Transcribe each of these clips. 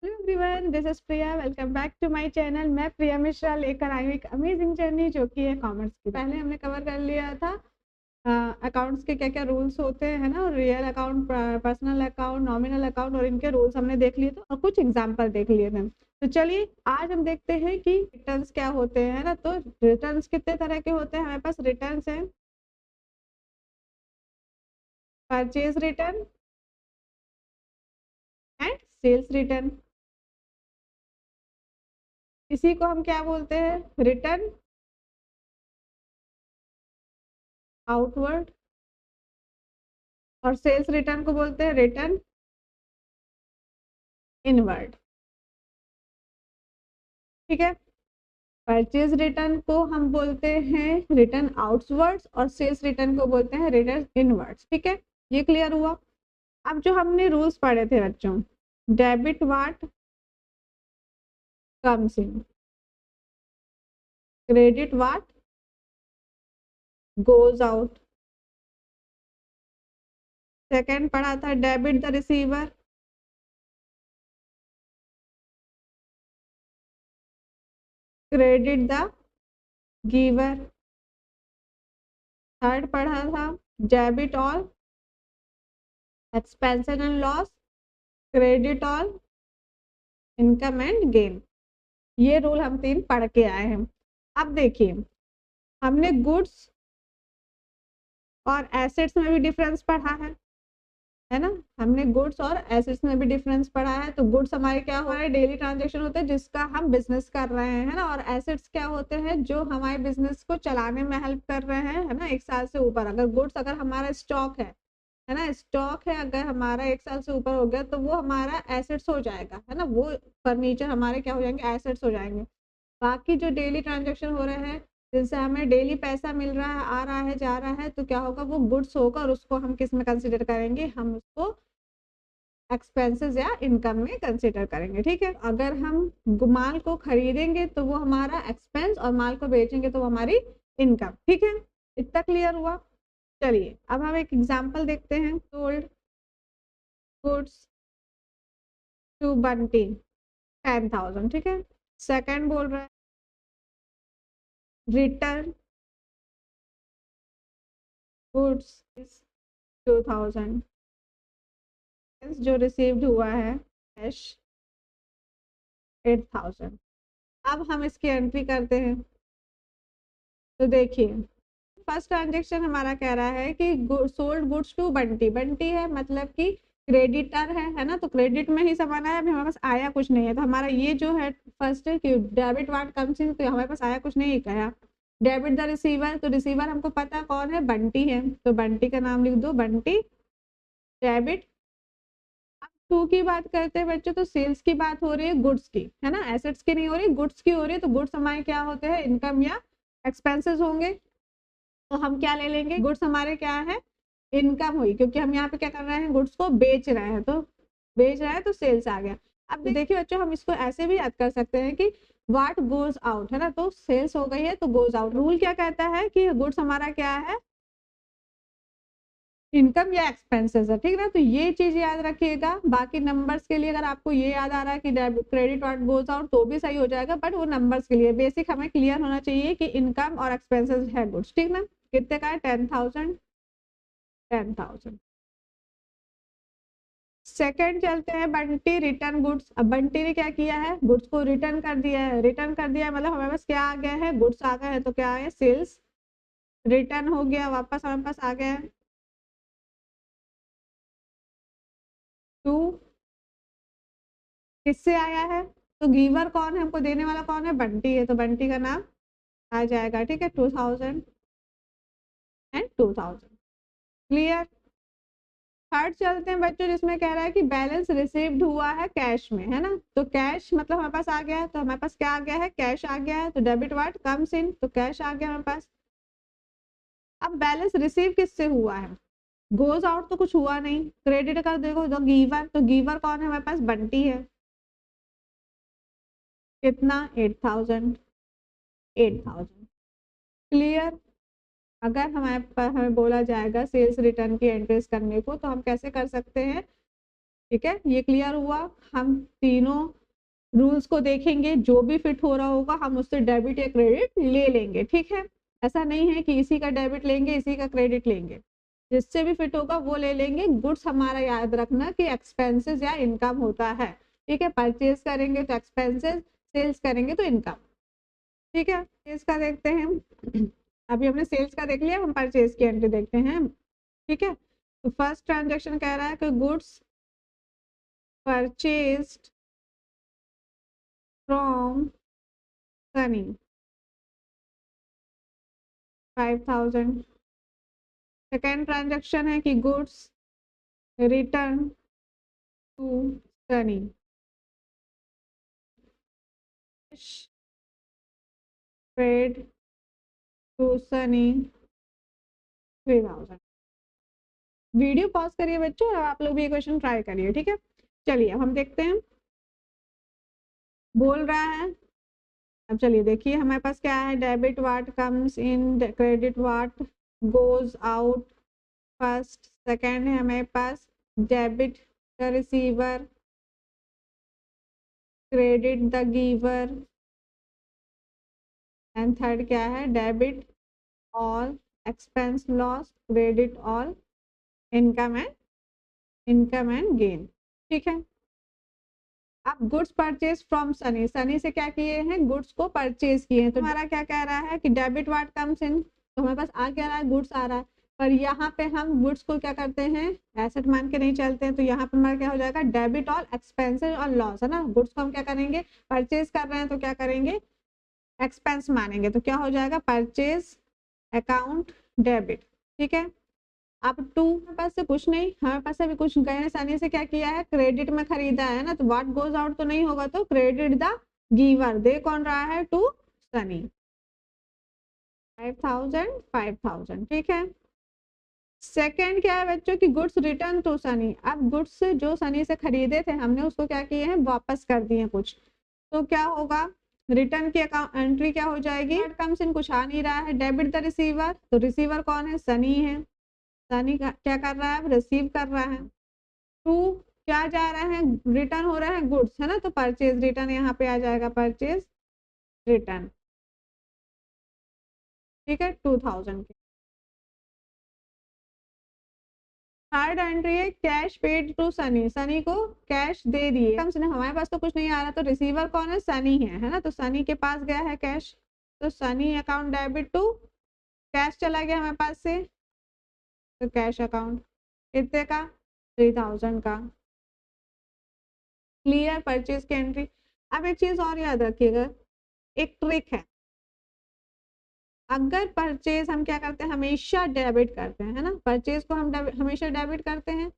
Hello everyone, this is Priya. Welcome back to my channel. मैं प्रिया मिश्रा लेकर आई हूँ एक अमेजिंग जर्नी जो कि है कॉमर्स की। पहले हमने कवर कर लिया था अकाउंट्स के क्या क्या रूल्स होते हैं ना, real account, personal account, nominal account, और इनके रूल्स हमने देख लिए थे और कुछ एग्जांपल देख लिए थे। तो चलिए आज हम देखते हैं कि रिटर्न्स क्या होते हैं ना। तो रिटर्न्स कितने तरह के होते हैं हमारे पास। रिटर्न्स हैं purchase return and sales return. इसी को हम क्या बोलते हैं, रिटर्न आउटवर्ड, और सेल्स रिटर्न को बोलते हैं रिटर्न इनवर्ड। ठीक है। परचेज रिटर्न को हम बोलते हैं रिटर्न आउटवर्ड्स और सेल्स रिटर्न को बोलते हैं रिटर्न इनवर्ड्स। ठीक है, ये क्लियर हुआ। अब जो हमने रूल्स पढ़े थे बच्चों, debit what comes in, credit what goes out. Second पढ़ा था debit the receiver, credit the giver. Third पढ़ा था debit all expansion and loss, credit all income and gain. ये रूल हम 3 पढ़ के आए हैं। अब देखिए, हमने गुड्स और एसेट्स में भी डिफरेंस पढ़ा है ना। हमने गुड्स और एसेट्स में भी डिफरेंस पढ़ा है। तो गुड्स हमारे क्या हो रहा है, डेली ट्रांजेक्शन होते हैं जिसका हम बिजनेस कर रहे हैं, है ना। और एसेट्स क्या होते हैं, जो हमारे बिजनेस को चलाने में हेल्प कर रहे हैं, है ना, 1 साल से ऊपर। अगर गुड्स, अगर हमारा स्टॉक है ना, स्टॉक है, अगर हमारा 1 साल से ऊपर हो गया तो वो हमारा एसेट्स हो जाएगा, है ना। वो फर्नीचर हमारे क्या हो जाएंगे, एसेट्स हो जाएंगे। बाकी जो डेली ट्रांजेक्शन हो रहे हैं जिनसे हमें डेली पैसा मिल रहा है, आ रहा है, जा रहा है, तो क्या होगा, वो गुड्स होगा। और उसको हम किस में कंसिडर करेंगे, हम उसको एक्सपेंसेस या इनकम में कंसिडर करेंगे। ठीक है। अगर हम माल को खरीदेंगे तो वो हमारा एक्सपेंस, और माल को बेचेंगे तो वो हमारी इनकम। ठीक है, इतना क्लियर हुआ। चलिए अब हम एक एग्जांपल देखते हैं। Sold goods to Bunty 10,000। ठीक है। सेकंड बोल रहा है रिटर्न गुड्स 2,000, जो रिसीव्ड हुआ है कैश 8,000। अब हम इसकी एंट्री करते हैं। तो देखिए, फर्स्ट ट्रांजेक्शन हमारा कह रहा है कि sold goods to Bunty. Bunty है मतलब कि क्रेडिटर है ना। तो क्रेडिट में ही सामान आया, अभी हमारे पास आया कुछ नहीं है। तो हमारा ये जो है फर्स्ट है कि डेबिट व्हाट कम्स इन, तो हमारे पास आया कुछ नहीं कहा। डेबिट द रिसीवर, तो रिसीवर हमको पता कौन है, बंटी है, तो बंटी का नाम लिख दो, बंटी डेबिट। टू की बात करते हैं बच्चों, तो सेल्स की बात हो रही है गुड्स की, है ना, एसेट्स की नहीं हो रही, गुड्स की हो रही है। तो गुड्स हमारे क्या होते हैं, इनकम या एक्सपेंसेस होंगे। तो हम क्या ले लेंगे, गुड्स हमारे क्या है, इनकम हुई, क्योंकि हम यहाँ पे क्या कर रहे हैं, गुड्स को बेच रहे हैं। तो बेच रहे हैं तो सेल्स आ गया। अब देखिए बच्चों, हम इसको ऐसे भी याद कर सकते हैं कि व्हाट गोज आउट, है ना, तो सेल्स हो गई है तो गोज आउट। रूल क्या कहता है कि गुड्स हमारा क्या है, इनकम या एक्सपेंसेस है। ठीक है ना, तो ये चीज याद रखिएगा। बाकी नंबर्स के लिए अगर आपको ये याद आ रहा है कि क्रेडिट व्हाट गोज आउट, तो भी सही हो जाएगा, बट वो नंबर्स के लिए बेसिक हमें क्लियर होना चाहिए कि इनकम और एक्सपेंसेस है गुड्स। ठीक ना, कितने का है, 10,000, 10,000। सेकंड चलते हैं, बंटी रिटर्न गुड्स। अब बंटी ने क्या किया है, गुड्स को रिटर्न कर दिया है। रिटर्न कर दिया है मतलब हमारे पास क्या आ गया है, गुड्स आ गया है, तो क्या है, सेल्स रिटर्न हो गया, वापस हमारे पास आ गया है। टू किससे आया है, तो गिवर कौन है, हमको देने वाला कौन है, बंटी है, तो बंटी का नाम आ जाएगा। ठीक है, 2,000 एंड 2,000। क्लियर। थर्ड चलते हैं बच्चों, जिसमें कह रहा है कि बैलेंस रिसीव्ड हुआ है कैश में, है ना। तो कैश मतलब हमारे पास आ गया है, तो हमारे पास क्या आ गया है, कैश आ गया है। तो डेबिट व्हाट कम्स इन, तो कैश आ गया हमारे पास। अब बैलेंस रिसीव किससे हुआ है, गोज आउट तो कुछ हुआ नहीं। क्रेडिट कर देखो, तो गिवर, तो गिवर कौन है, हमारे पास बंटी है। कितना, 8,000, 8,000। क्लियर। अगर हमें बोला जाएगा सेल्स रिटर्न की एंट्रीज करने को, तो हम कैसे कर सकते हैं, ठीक है, ये क्लियर हुआ। हम तीनों रूल्स को देखेंगे, जो भी फिट हो रहा होगा हम उससे डेबिट या क्रेडिट ले लेंगे। ठीक है, ऐसा नहीं है कि इसी का डेबिट लेंगे इसी का क्रेडिट लेंगे, जिससे भी फिट होगा वो ले लेंगे। गुड्स हमारा याद रखना कि एक्सपेंसेस या इनकम होता है। ठीक है, परचेज करेंगे तो एक्सपेंसेस, सेल्स करेंगे तो इनकम। ठीक है, सेल्स का देखते हैं। अभी हमने सेल्स का देख लिया, हम परचेज की एंट्री देखते हैं। ठीक है, तो फर्स्ट ट्रांजेक्शन कह रहा है कि goods purchased from Sunny 5000। Second transaction है कि goods return to Sunny paid to Sunny 3000। Video pause करिए बच्चों और आप लोग भी ये क्वेश्चन ट्राई करिए। ठीक है, चलिए अब हम देखते हैं, बोल रहा है। अब चलिए देखिए हमारे पास क्या है, debit what comes in, credit what goes out. First second है हमारे पास debit the receiver, credit the giver, and third क्या है, debit all expense loss, credit all income and gain. ठीक है, अब goods purchase from Sunny, Sunny से क्या किए हैं, गुड्स को परचेज किए हैं। तो हमारा क्या कह रहा है कि डेबिट व्हाट कम्स इन, तो हमारे पास आ क्या रहा है, गुड्स आ रहा है। पर यहाँ पे हम गुड्स को क्या करते हैं, एसेट मान के नहीं चलते हैं। तो यहाँ पे हमारा क्या हो जाएगा, डेबिट ऑल एक्सपेंसेस और लॉस, है ना। गुड्स को हम क्या करेंगे, परचेज कर रहे हैं तो क्या करेंगे, एक्सपेंस मानेंगे। तो क्या हो जाएगा, परचेज अकाउंट डेबिट। ठीक है, अब टू हमारे पास से कुछ नहीं, हमारे पास अभी कुछ गए, सनी से क्या किया है, क्रेडिट में खरीदा है ना, तो व्हाट गोज आउट तो नहीं होगा, तो क्रेडिट द गिवर, दे कौन रहा है, टू सनी 5000। ठीक है, सेकेंड क्या है बच्चों की, गुड्स रिटर्न टू सनी। अब गुड्स जो सनी से खरीदे थे हमने उसको क्या किए हैं, वापस कर दिए कुछ। तो क्या होगा, रिटर्न की अकाउंट एंट्री क्या हो जाएगी, कम्स इन, कुछ आ नहीं रहा है, डेबिट द रिसीवर, तो रिसीवर कौन है, सनी है। सनी क्या कर रहा है, रिसीव कर रहा है। टू क्या जा रहा है, रिटर्न हो रहा है गुड्स, है ना, तो परचेज रिटर्न यहाँ पे आ जाएगा, परचेज रिटर्न। ठीक है, 2000 की। थर्ड एंट्री है cash paid to Sunny, Sunny को कैश दे दिए। हमारे पास तो कुछ नहीं आ रहा, तो रिसीवर कौन है, सनी है ना, तो सनी के पास गया है कैश, तो Sunny account debit to, cash चला गया हमारे पास से, तो कैश अकाउंट कितने का, 3000 का। क्लियर, परचेज की एंट्री। अब एक चीज और याद रखिएगा, एक ट्रिक है, अगर परचेज हम क्या करते हैं, हमेशा डेबिट करते हैं, है ना, परचेज को हम हमेशा डेबिट करते हैं,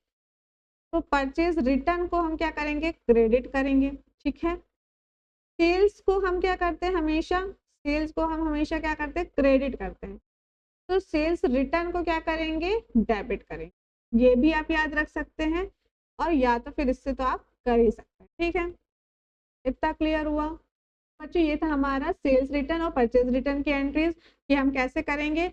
तो परचेज रिटर्न को हम क्या करेंगे, क्रेडिट करेंगे। ठीक है, सेल्स को हम क्या करते हैं, हमेशा सेल्स को हम हमेशा क्या करते हैं, क्रेडिट करते हैं, तो सेल्स रिटर्न को क्या करेंगे, डेबिट करेंगे। ये भी आप याद रख सकते हैं, और या तो फिर इससे तो आप कर ही सकते हैं। ठीक है, इतना क्लियर हुआ बच्चों, ये था हमारा सेल्स रिटर्न और परचेज रिटर्न की एंट्रीज कि हम कैसे करेंगे।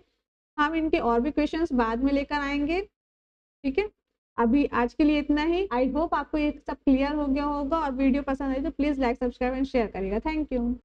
हम इनके और भी क्वेश्चंस बाद में लेकर आएंगे। ठीक है, अभी आज के लिए इतना ही। आई होप आपको ये सब क्लियर हो गया होगा, और वीडियो पसंद आई तो please like subscribe and share करिएगा। Thank you.